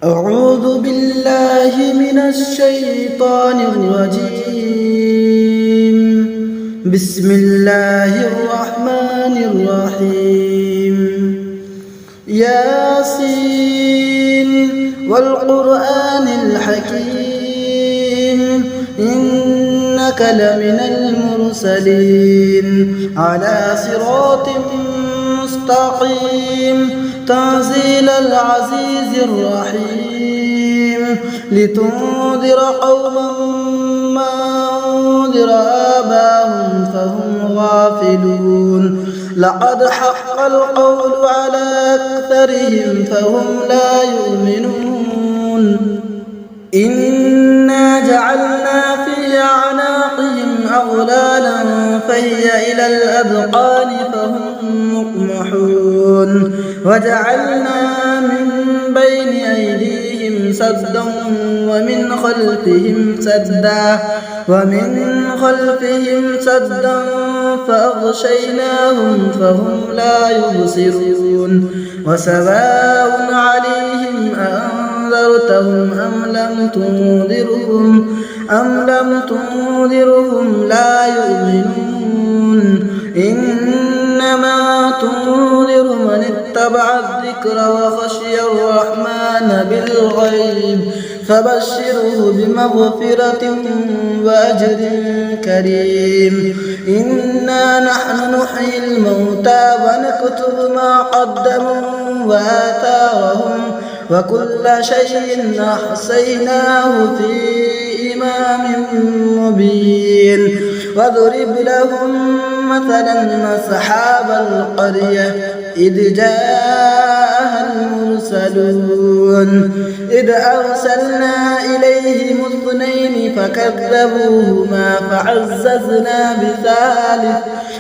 أعوذ بالله من الشيطان الرجيم. بسم الله الرحمن الرحيم. ياسين والقرآن الحكيم إنك لمن المرسلين على صراط مستقيم تنزيل العزيز الرحيم لتنذر قوما ما أنذر آباهم فهم غافلون لقد حق القول على أكثرهم فهم لا يؤمنون إنا جعلنا في أعناقهم أغلالا فهي إلى الأذقان فهم مقمحون وجعلنا من بين أيديهم سدا ومن خلفهم سدا فأغشيناهم فهم لا يبصرون وسواء عليهم أنذرتهم أم لم تنذرهم لا يؤمنون إنما تنذر من اتبع الذكر وخشي الرحمن بالغيب فبشره بمغفرة وأجر كريم إنا نحن نحيي الموتى ونكتب ما قدموا وآثارهم وكل شيء أحصيناه في إمام مبين واضرب لهم مثلا أصحاب القرية إذ جاءها المرسلون إذ أرسلنا إليهم اثنين فكذبوهما فعززنا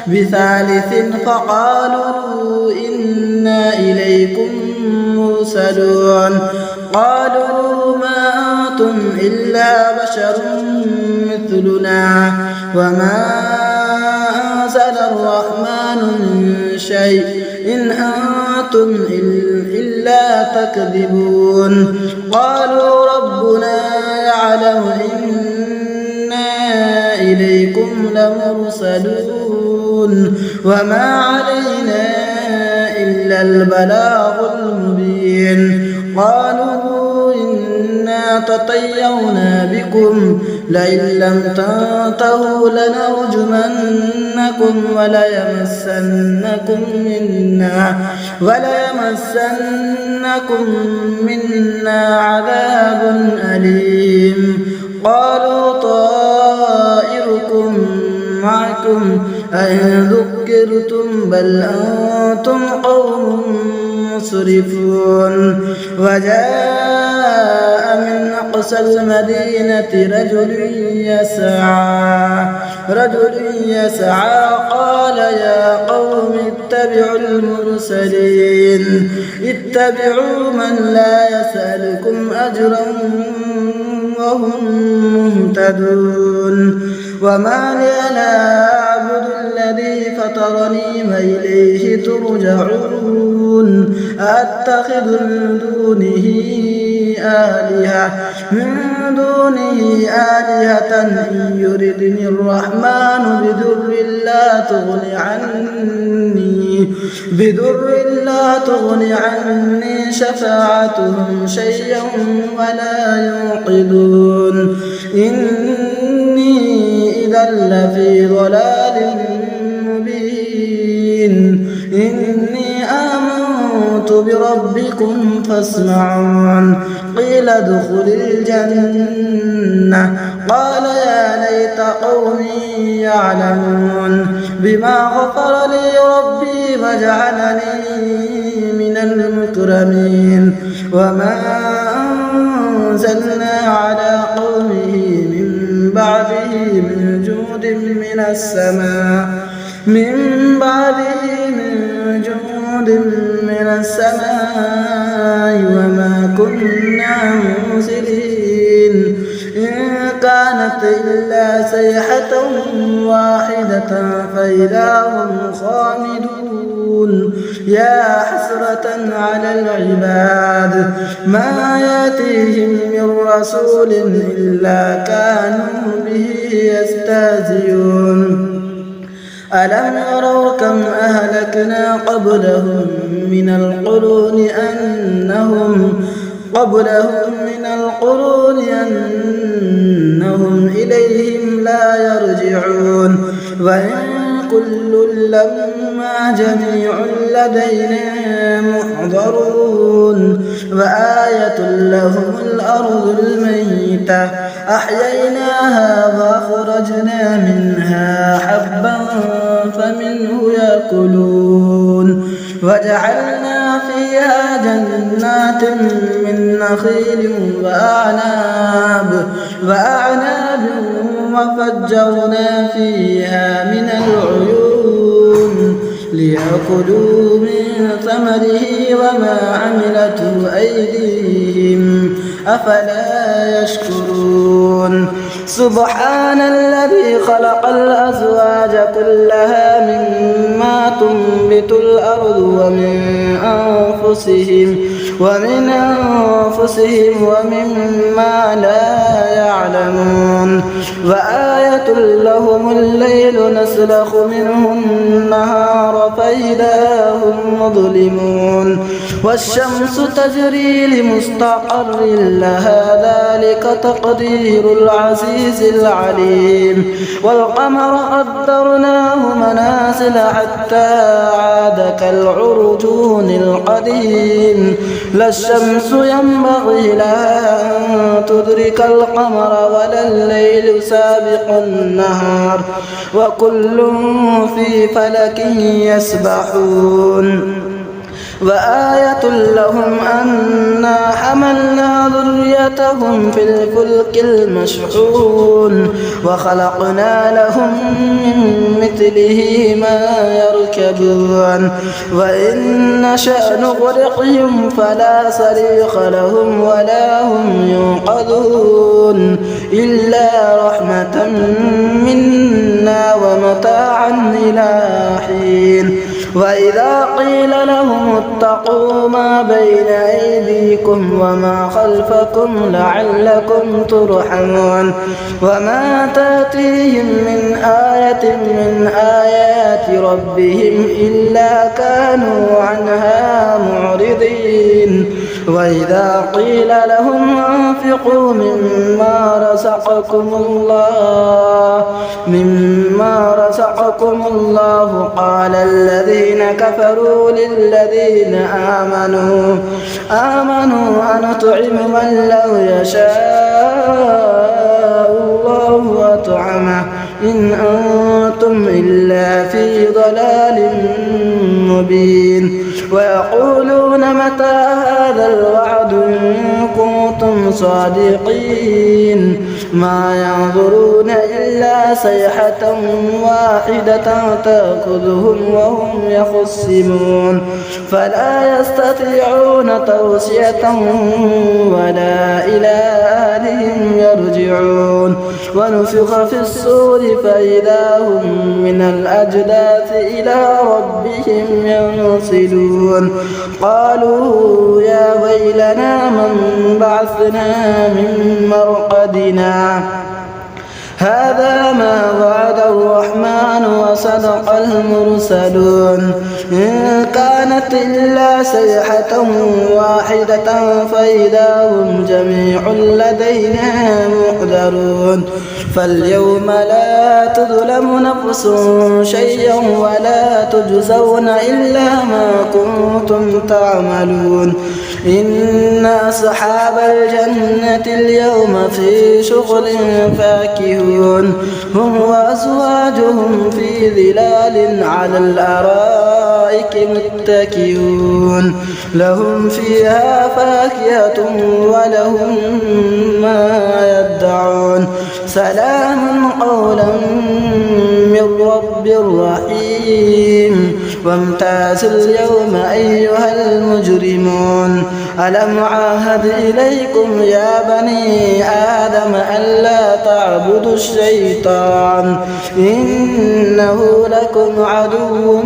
بثالث فقالوا إنا إليكم مرسلون قالوا ما أنتم إلا بشر مثلنا وما أنزل الرحمن من شيء إن أنتم إلا تكذبون قالوا ربنا يعلم إنا إليكم لمرسلون وما علينا إلا البلاغ المبين قالوا إنا تطيرنا بكم لئن لم تنتهوا لنرجمنكم وليمسنكم منا عذاب أليم قالوا طائركم معكم أئن ذكرتم بل أنتم قوم مسرفون وجاء من أقصى المدينة رجل يسعى قال يا قوم اتبعوا المرسلين اتبعوا من لا يسألكم أجرا وهم مهتدون وما لي لا أعبد الذي فطرني وإليه ترجعون أتخذ من دونه آلهة إن يردني الرحمن بضر لا تغن عني شفاعتهم شيئا ولا ينقذون إني إذا لفي ضلال مبين إني آمنت بربكم فاسمعون قيل ادخل الجنة قال يا ليت قومي يعلمون بما غفر لي ربي وجعلني من المكرمين وما أنزلنا على قومه من بعده من جود من السماء وما كنا منزلين إن كانت إلا صيحة واحدة فإذا هم خامدون يا حسرة على العباد ما يأتيهم من رسول إلا كانوا به يستهزئون ألم يروا كم أهلكنا قبلهم من القرون أنهم إليهم لا يرجعون وإن كل لما جميع لدينا محضرون وآية لهم الأرض الميتة أحييناها وأخرجنا منها حبا فمنه يأكلون وجعلنا فيها جنات من نخيل وأعناب وفجرنا فيها من العيون ليأكلوا من ثمره وما عملته أيديهم أفلا يشكرون سبحان الذي خلق الأزواج كلها مما تنبت الأرض ومن أنفسهم ومما لا يعلمون وآية لهم الليل نسلخ منه النهار فإذا هم مظلمون والشمس تجري لمستقر لها ذلك تقدير العزيز العليم والقمر قدرناه منازل حتى عاد كالعرجون القديم لا الشمس ينبغي لها أن تدرك القمر ولا الليل سابق النهار وكل في فلك يسبحون وآية لهم أنا حملنا ذريتهم في الفلك المشحون وخلقنا لهم من مثله ما يركبون وإن نشأ نغرقهم فلا صريخ لهم ولا هم ينقذون إلا رحمة منا ومتاعا إلى حين وإذا قيل لهم اتقوا ما بين أيديكم وما خلفكم لعلكم ترحمون وما تأتيهم من آية من آيات ربهم إلا كانوا عنها معرضين وإذا قيل لهم أنفقوا مما رزقكم الله قال الذين كفروا للذين آمنوا أنطعم من لو يشاء الله أطعمه إن أنتم إلا في ضلال مبين ويقولون متى هذا الوعد إن كنتم صادقين ما ينظرون إلا صيحة واحدة تأخذهم وهم يخصمون فلا يستطيعون توصية ولا إلى أهلهم يرجعون ونفخ في الصور فإذا هم من الأجداث إلى ربهم ينسلون قالوا يا ويلنا من بعثنا من مرقدنا هذا ما وعد الرحمن وصدق المرسلون إن كانت إلا صيحة واحدة فإذا هم جميع لدينا محضرون فاليوم لا تظلم نفس شيئا ولا تجزون إلا ما كنتم تعملون إن أصحاب الجنة اليوم في شغل فاكهون هم وأزواجهم في ظلال على الأرائك متكئون لهم فيها فاكهة ولهم ما يدعون سلام قولا من رب رحيم وامتازوا اليوم أيها المجرمون ألم عاهد إليكم يا بني آدم ألا تعبدوا الشيطان إنه لكم عدو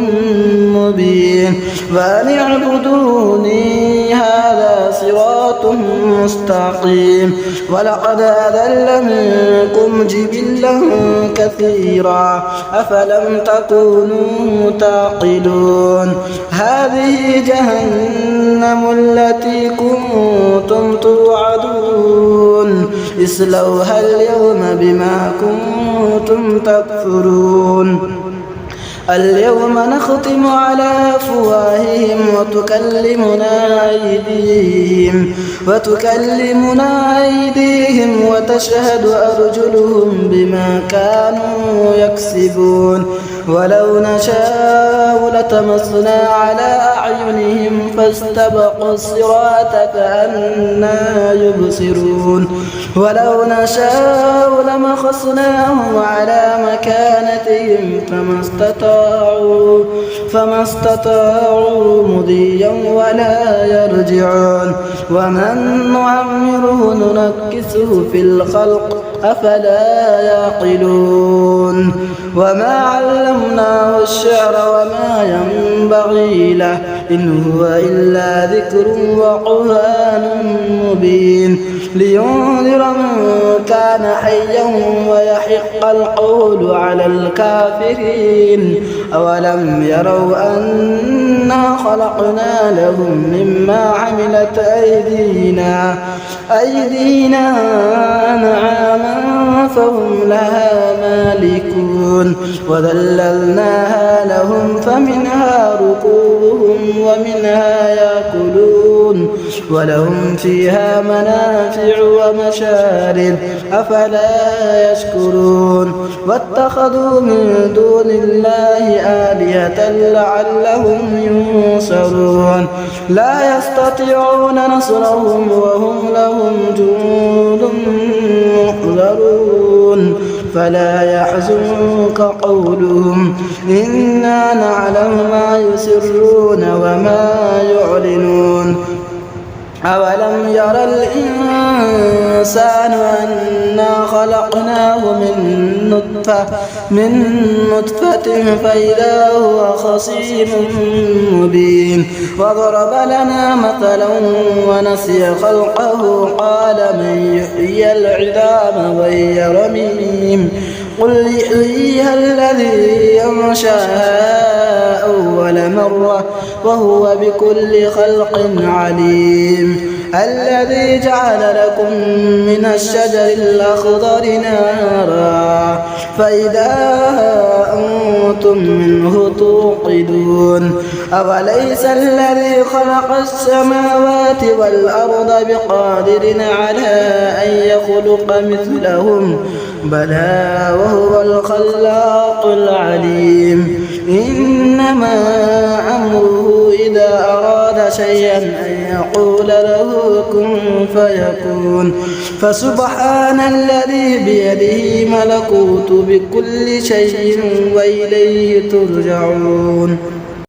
مبين وأن اعبدوني هذا صراط مستقيم ولقد أضل منكم جبلا كثيرا أفلم تكونوا تعقلون هذه جهنم التي كنتم توعدون اصلوها اليوم بما كنتم تكفرون اليوم نختم على أفواههم وتكلمنا أيديهم وتشهد أرجلهم بما كانوا يكسبون ولو نشاء لطمسنا على أعينهم فاستبقوا الصراط كأننا يبصرون ولو نشاء لمسخناهم على مكانتهم فما استطاعوا مضيا ولا يرجعون ومن نعمره ننكسه في الخلق أفلا يعقلون وما علمناه الشعر وما ينبغي له إن هو إلا ذكر وقرآن مبين لينذر من كان حيا ويحق القول على الكافرين أولم يروا أنا خلقنا لهم مما عملت أيدينا أنعاما فهم لها مالكون وذللناها لهم فمنها ركوبهم ومنها يأكلون ولهم فيها منافع ومشارب أفلا يشكرون واتخذوا من دون الله آلهة لعلهم ينصرون لا يستطيعون نصرهم وهم لهم جند محضرون فلا يحزنك قولهم إنا نعلم ما يسرون وما يعلنون أولم ير الإنسان أنا خلقناه من نطفة فإذا هو خصيم مبين وضرب لنا مثلا ونسي خلقه قال من يحيي العظام وهي رميم قل يحييها الذي ينشأها أول مرة وهو بكل خلق عليم الذي جعل لكم من الشجر الأخضر نارا فإذا أنتم منه توقدون أوليس الذي خلق السماوات والأرض بقادر على أن يخلق مثلهم بلى وهو الخلاق العليم إنما أمره إذا أراد شيئا أن يقول له كن فيكون فسبحان الذي بيده ملكوت بكل شيء وإليه ترجعون